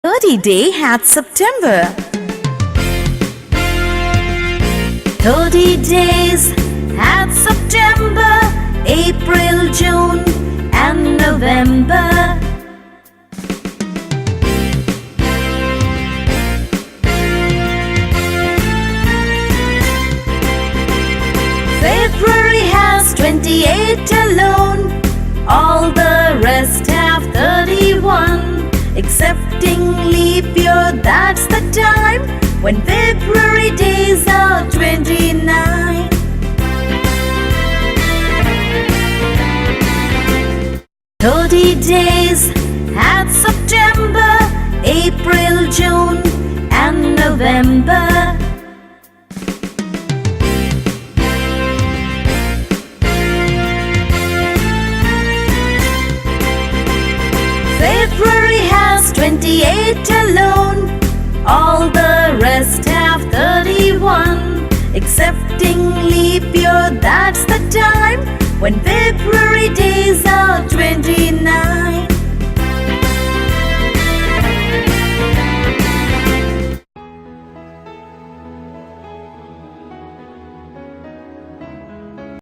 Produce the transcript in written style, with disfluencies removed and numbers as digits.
30 day had September. 30 days had September, April, June and November. February has 28 alone, all the rest have 31. Excepting leap year, that's the time when February days are 29. "30 days had September, April, June and November. February has 28 alone, all the rest have 31. Excepting leap year, that's the time when February days